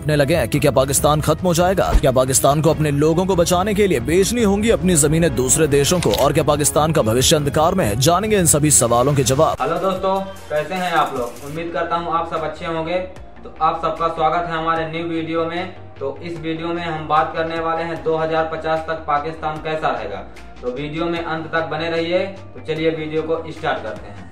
उठने लगे हैं कि क्या पाकिस्तान खत्म हो जाएगा? क्या पाकिस्तान को अपने लोगों को बचाने के लिए बेचनी होंगी अपनी जमीनें दूसरे देशों को? और क्या पाकिस्तान का भविष्य अंधकार में है? जानेंगे इन सभी सवालों के जवाब। हेलो दोस्तों, कैसे हैं आप लोग? उम्मीद करता हूं आप सब अच्छे होंगे। तो आप सबका स्वागत है हमारे न्यू वीडियो में। तो इस वीडियो में हम बात करने वाले हैं 2050 तक पाकिस्तान कैसा रहेगा। तो वीडियो में अंत तक बने रहिए। तो चलिए वीडियो को स्टार्ट करते हैं।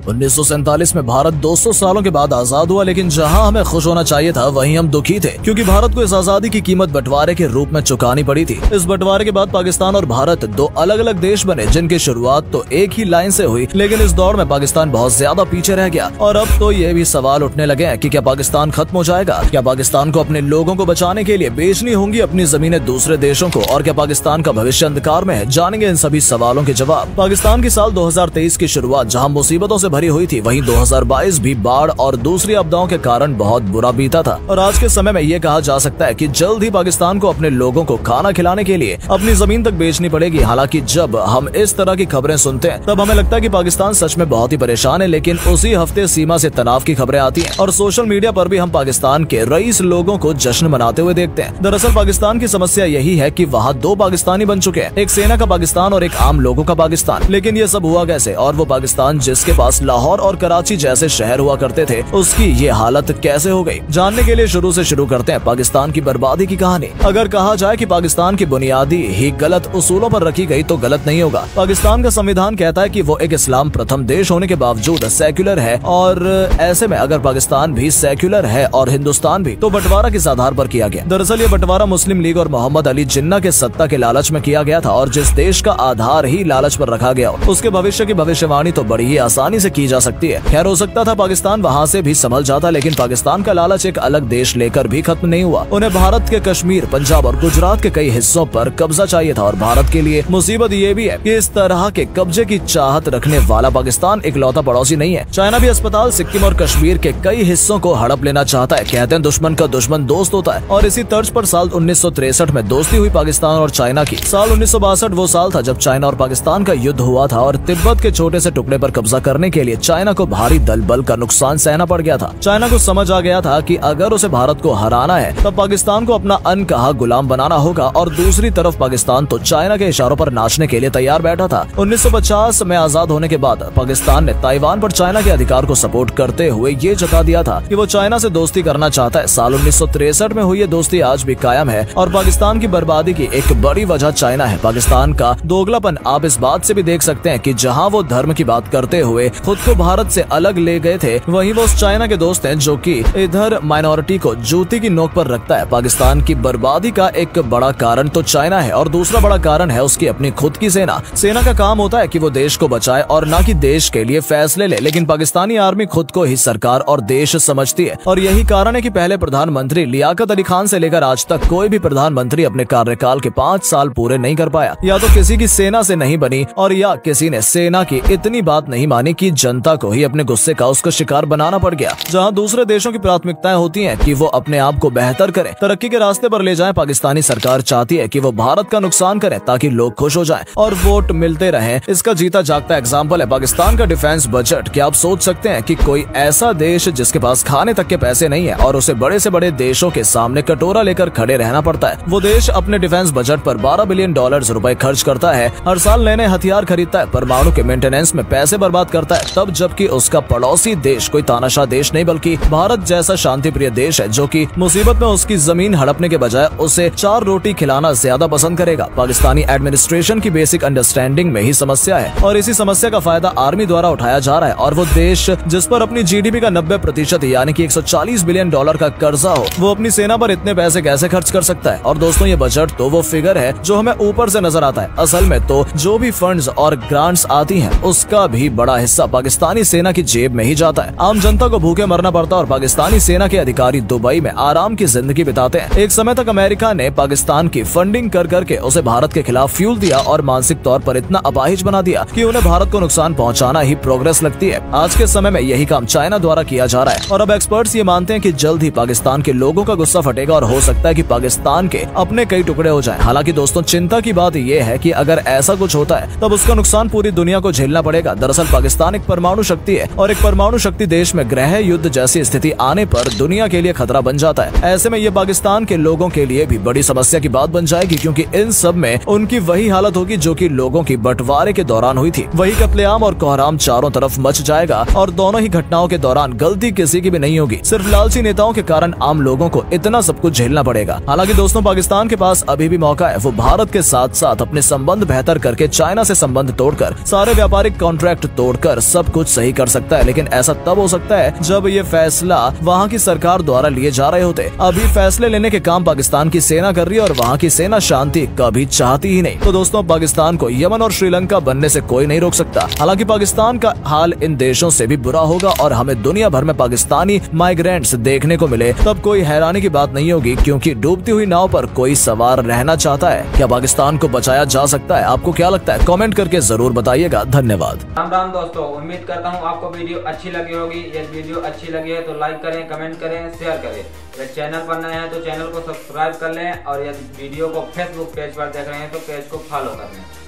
1947 में भारत 200 सालों के बाद आजाद हुआ, लेकिन जहां हमें खुश होना चाहिए था वहीं हम दुखी थे, क्योंकि भारत को इस आजादी की कीमत बंटवारे के रूप में चुकानी पड़ी थी। इस बंटवारे के बाद पाकिस्तान और भारत दो अलग अलग देश बने, जिनकी शुरुआत तो एक ही लाइन से हुई, लेकिन इस दौर में पाकिस्तान बहुत ज्यादा पीछे रह गया। और अब तो ये भी सवाल उठने लगे हैं कि क्या पाकिस्तान खत्म हो जाएगा? क्या पाकिस्तान को अपने लोगों को बचाने के लिए बेचनी होंगी अपनी जमीनें दूसरे देशों को? और क्या पाकिस्तान का भविष्य अंधकार में है? जानेंगे इन सभी सवालों के जवाब। पाकिस्तान की साल 2023 की शुरुआत जहाँ मुसीबतों से भरी हुई थी, वहीं 2022 भी बाढ़ और दूसरी आपदाओं के कारण बहुत बुरा बीता था। और आज के समय में ये कहा जा सकता है कि जल्द ही पाकिस्तान को अपने लोगों को खाना खिलाने के लिए अपनी जमीन तक बेचनी पड़ेगी। हालांकि जब हम इस तरह की खबरें सुनते हैं तब हमें लगता है कि पाकिस्तान सच में बहुत ही परेशान है, लेकिन उसी हफ्ते सीमा से तनाव की खबरें आती हैं और सोशल मीडिया पर भी हम पाकिस्तान के रईस लोगों को जश्न मनाते हुए देखते हैं। दरअसल पाकिस्तान की समस्या यही है कि वहाँ दो पाकिस्तानी बन चुके हैं, एक सेना का पाकिस्तान और एक आम लोगों का पाकिस्तान। लेकिन ये सब हुआ कैसे? और वो पाकिस्तान जिसके पास लाहौर और कराची जैसे शहर हुआ करते थे, उसकी ये हालत कैसे हो गई? जानने के लिए शुरू से शुरू करते हैं पाकिस्तान की बर्बादी की कहानी। अगर कहा जाए कि पाकिस्तान की बुनियादी ही गलत उसूलों पर रखी गई तो गलत नहीं होगा। पाकिस्तान का संविधान कहता है कि वो एक इस्लाम प्रथम देश होने के बावजूद सेक्युलर है, और ऐसे में अगर पाकिस्तान भी सेक्युलर है और हिंदुस्तान भी, तो बंटवारा किस आधार पर किया गया? दरअसल ये बंटवारा मुस्लिम लीग और मोहम्मद अली जिन्ना के सत्ता के लालच में किया गया था, और जिस देश का आधार ही लालच पर रखा गया उसके भविष्य की भविष्यवाणी तो बड़ी ही आसानी से की जा सकती है। खैर, हो सकता था पाकिस्तान वहाँ से भी संभल जाता, लेकिन पाकिस्तान का लालच एक अलग देश लेकर भी खत्म नहीं हुआ। उन्हें भारत के कश्मीर, पंजाब और गुजरात के कई हिस्सों पर कब्जा चाहिए था। और भारत के लिए मुसीबत ये भी है कि इस तरह के कब्जे की चाहत रखने वाला पाकिस्तान इकलौता पड़ोसी नहीं है। चाइना भी अस्पताल, सिक्किम और कश्मीर के कई हिस्सों को हड़प लेना चाहता है। कहते हैं दुश्मन का दुश्मन दोस्त होता है, और इसी तर्ज पर साल 1963 में दोस्ती हुई पाकिस्तान और चाइना की। साल 1962 वो साल था जब चाइना और पाकिस्तान का युद्ध हुआ था, और तिब्बत के छोटे से टुकड़े पर कब्जा करने के लिए चाइना को भारी दल बल का नुकसान सहना पड़ गया था। चाइना को समझ आ गया था कि अगर उसे भारत को हराना है तब पाकिस्तान को अपना अनकहा गुलाम बनाना होगा, और दूसरी तरफ पाकिस्तान तो चाइना के इशारों पर नाचने के लिए तैयार बैठा था। 1950 में आजाद होने के बाद पाकिस्तान ने ताइवान पर चाइना के अधिकार को सपोर्ट करते हुए ये जता दिया था कि वो चाइना से दोस्ती करना चाहता है। साल 1963 में हुई ये दोस्ती आज भी कायम है, और पाकिस्तान की बर्बादी की एक बड़ी वजह चाइना है। पाकिस्तान का दोगलापन आप इस बात से भी देख सकते हैं कि जहाँ वो धर्म की बात करते हुए खुद को भारत से अलग ले गए थे, वहीं वो चाइना के दोस्त हैं जो कि इधर माइनॉरिटी को जूती की नोक पर रखता है। पाकिस्तान की बर्बादी का एक बड़ा कारण तो चाइना है, और दूसरा बड़ा कारण है उसकी अपनी खुद की सेना। सेना का काम होता है कि वो देश को बचाए और ना कि देश के लिए फैसले ले, लेकिन पाकिस्तानी आर्मी खुद को ही सरकार और देश समझती है। और यही कारण है कि पहले प्रधानमंत्री लियाकत अली खान से लेकर आज तक कोई भी प्रधानमंत्री अपने कार्यकाल के 5 साल पूरे नहीं कर पाया। या तो किसी की सेना से नहीं बनी, और या किसी ने सेना की इतनी बात नहीं मानी कि जनता को ही अपने गुस्से का उसका शिकार बनाना पड़ गया। जहां दूसरे देशों की प्राथमिकताएं होती हैं कि वो अपने आप को बेहतर करें, तरक्की के रास्ते पर ले जाएं, पाकिस्तानी सरकार चाहती है कि वो भारत का नुकसान करें ताकि लोग खुश हो जाएं और वोट मिलते रहें। इसका जीता जागता एग्जाम्पल है पाकिस्तान का डिफेंस बजट। क्या आप सोच सकते हैं कि कोई ऐसा देश जिसके पास खाने तक के पैसे नहीं है और उसे बड़े से बड़े देशों के सामने कटोरा लेकर खड़े रहना पड़ता है, वो देश अपने डिफेंस बजट पर $12 बिलियन रुपए खर्च करता है, हर साल नए नए हथियार खरीदता है, परमाणु के मेंटेनेंस में पैसे बर्बाद करता है, तब जबकि उसका पड़ोसी देश कोई तानाशाह देश नहीं बल्कि भारत जैसा शांति प्रिय देश है, जो कि मुसीबत में उसकी जमीन हड़पने के बजाय उसे 4 रोटी खिलाना ज्यादा पसंद करेगा। पाकिस्तानी एडमिनिस्ट्रेशन की बेसिक अंडरस्टैंडिंग में ही समस्या है, और इसी समस्या का फायदा आर्मी द्वारा उठाया जा रहा है। और वो देश जिस पर अपनी जीडीपी का 90% यानी कि $140 बिलियन का कर्जा हो, वो अपनी सेना पर इतने पैसे कैसे खर्च कर सकता है? और दोस्तों, ये बजट तो वो फिगर है जो हमें ऊपर से नजर आता है। असल में तो जो भी फंड्स और ग्रांट्स आती हैं, उसका भी बड़ा हिस्सा पाकिस्तानी सेना की जेब में ही जाता है। आम जनता को भूखे मरना पड़ता है, और पाकिस्तानी सेना के अधिकारी दुबई में आराम की जिंदगी बिताते हैं। एक समय तक अमेरिका ने पाकिस्तान की फंडिंग कर करके उसे भारत के खिलाफ फ्यूल दिया और मानसिक तौर पर इतना अपाहिज बना दिया कि उन्हें भारत को नुकसान पहुंचाना ही प्रोग्रेस लगती है। आज के समय में यही काम चाइना द्वारा किया जा रहा है, और अब एक्सपर्ट्स ये मानते हैं कि जल्द ही पाकिस्तान के लोगों का गुस्सा फटेगा और हो सकता है कि पाकिस्तान के अपने कई टुकड़े हो जाएं। हालांकि दोस्तों, चिंता की बात यह है कि अगर ऐसा कुछ होता है तब उसका नुकसान पूरी दुनिया को झेलना पड़ेगा। दरअसल पाकिस्तान एक परमाणु शक्ति है और एक परमाणु शक्ति देश में गृह युद्ध जैसी स्थिति आने पर दुनिया के लिए खतरा बन जाता है। ऐसे में ये पाकिस्तान के लोगों के लिए भी बड़ी समस्या की बात बन जाएगी, क्योंकि इन सब में उनकी वही हालत होगी जो कि लोगों की बंटवारे के दौरान हुई थी। वही कत्लेआम और कोहराम चारों तरफ मच जाएगा और दोनों ही घटनाओं के दौरान गलती किसी की भी नहीं होगी। सिर्फ लालची नेताओं के कारण आम लोगों को इतना सब कुछ झेलना पड़ेगा। हालांकि दोस्तों, पाकिस्तान के पास अभी भी मौका है। वो भारत के साथ साथ अपने संबंध बेहतर करके चाइना से संबंध तोड़कर, सारे व्यापारिक कॉन्ट्रैक्ट तोड़कर सब कुछ सही कर सकता है। लेकिन ऐसा तब हो सकता है जब ये फैसला वहाँ की सरकार द्वारा लिए जा रहे होते। अभी फैसले लेने के काम पाकिस्तान की सेना कर रही है और वहाँ की सेना शांति कभी चाहती ही नहीं। तो दोस्तों, पाकिस्तान को यमन और श्रीलंका बनने से कोई नहीं रोक सकता। हालांकि पाकिस्तान का हाल इन देशों से भी बुरा होगा और हमें दुनिया भर में पाकिस्तानी माइग्रेंट्स देखने को मिले तब कोई हैरानी की बात नहीं होगी, क्योंकि डूबती हुई नाव पर कोई सवार रहना चाहता है। क्या पाकिस्तान को बचाया जा सकता है? आपको क्या लगता है? कमेंट करके जरूर बताइएगा। धन्यवाद। राम राम दोस्तों, उम्मीद करता हूँ आपको वीडियो अच्छी लगी होगी। यदि वीडियो अच्छी लगी है तो लाइक करें, कमेंट करें, शेयर करें। यदि चैनल पर नए हैं तो चैनल को सब्सक्राइब कर लें और यदि वीडियो को फेसबुक पेज पर देख रहे हैं तो पेज को फॉलो कर लें।